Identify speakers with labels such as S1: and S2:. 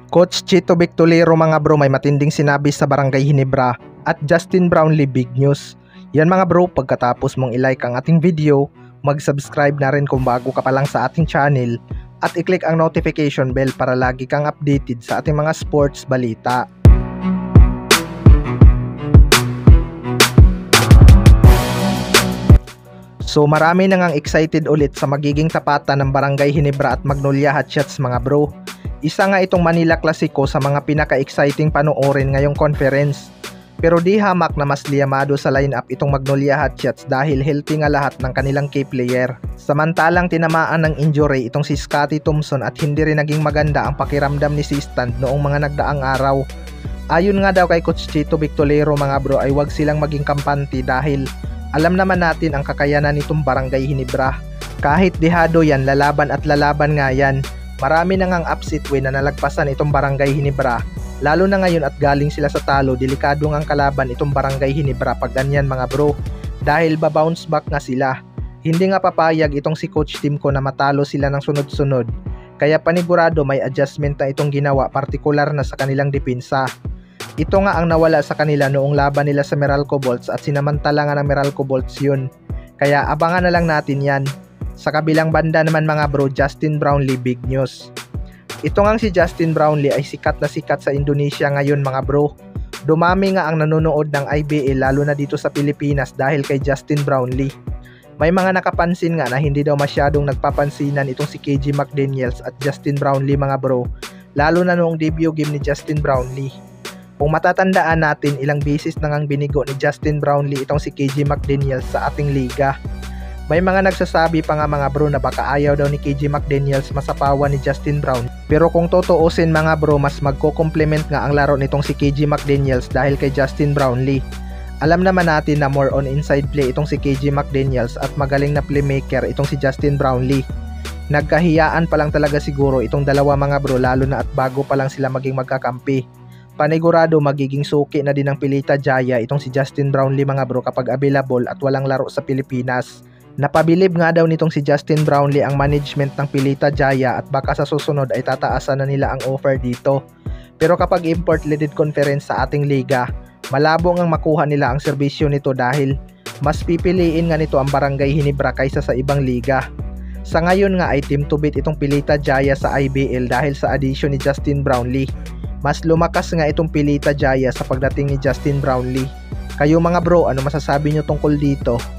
S1: Coach Chito Victolero mga bro, may matinding sinabi sa Barangay Ginebra at Justin Brownlee big news. Yan mga bro, pagkatapos mong i-like ang ating video, mag-subscribe na rin kung bago ka pa lang sa ating channel at i-click ang notification bell para lagi kang updated sa ating mga sports balita. So marami na ngang excited ulit sa magiging tapatan ng Barangay Ginebra at Magnolia Hotshots mga bro. Isa nga itong Manila Clasico sa mga pinaka-exciting panoorin ngayong conference. Pero di hamak na mas liyamado sa lineup itong Magnolia Hotshots dahil healthy nga lahat ng kanilang key player. Samantalang tinamaan ng injury itong si Scotty Thompson at hindi rin naging maganda ang pakiramdam ni Sistand noong mga nagdaang araw. Ayon nga daw kay Coach Chito Victolero mga bro ay wag silang maging kampante dahil alam naman natin ang kakayanan nitong Barangay Ginebra. Kahit dehado yan, lalaban at lalaban nga yan. Marami na ngang upset win na nalagpasan itong Barangay Ginebra. Lalo na ngayon at galing sila sa talo, delikado ngang kalaban itong Barangay Ginebra pag ganyan mga bro. Dahil babounce back nga sila. Hindi nga papayag itong si Coach Timko na matalo sila ng sunod-sunod. Kaya panigurado may adjustment na itong ginawa, partikular na sa kanilang depensa. Ito nga ang nawala sa kanila noong laban nila sa Meralco Bolts at sinamantala nga ng Meralco Bolts yun. Kaya abangan na lang natin yan. Sa kabilang banda naman mga bro, Justin Brownlee big news. Ito nga si Justin Brownlee ay sikat na sikat sa Indonesia ngayon mga bro. Dumami nga ang nanonood ng IBL lalo na dito sa Pilipinas dahil kay Justin Brownlee. May mga nakapansin nga na hindi daw masyadong nagpapansinan itong si KJ McDaniels at Justin Brownlee mga bro. Lalo na noong debut game ni Justin Brownlee. Kung matatandaan natin, ilang beses na ngang binigo ni Justin Brownlee itong si KJ McDaniels sa ating liga. May mga nagsasabi pa nga mga bro na baka ayaw daw ni KJ McDaniels masapawan ni Justin Brown. Pero kung totoosin mga bro, mas magko-complement nga ang laro nitong si KJ McDaniels dahil kay Justin Brownlee. Alam naman natin na more on inside play itong si KJ McDaniels at magaling na playmaker itong si Justin Brownlee. Nagkahiyaan pa lang talaga siguro itong dalawa mga bro lalo na at bago pa lang sila maging magkakampi. Panigurado magiging suki na din ng Pilita Jaya itong si Justin Brownlee mga bro kapag available at walang laro sa Pilipinas. Napabilib nga daw nitong si Justin Brownlee ang management ng Pilita Jaya at baka sa susunod ay tataasan na nila ang offer dito. Pero kapag import-led conference sa ating liga, malabo ngang makuha nila ang serbisyo nito dahil mas pipiliin nga nito ang Barangay Ginebra kaysa sa ibang liga. Sa ngayon nga ay team to beat itong Pilita Jaya sa IBL dahil sa addition ni Justin Brownlee. Mas lumakas nga itong Pilita Jaya sa pagdating ni Justin Brownlee. Kayo mga bro, ano masasabi nyo tungkol dito?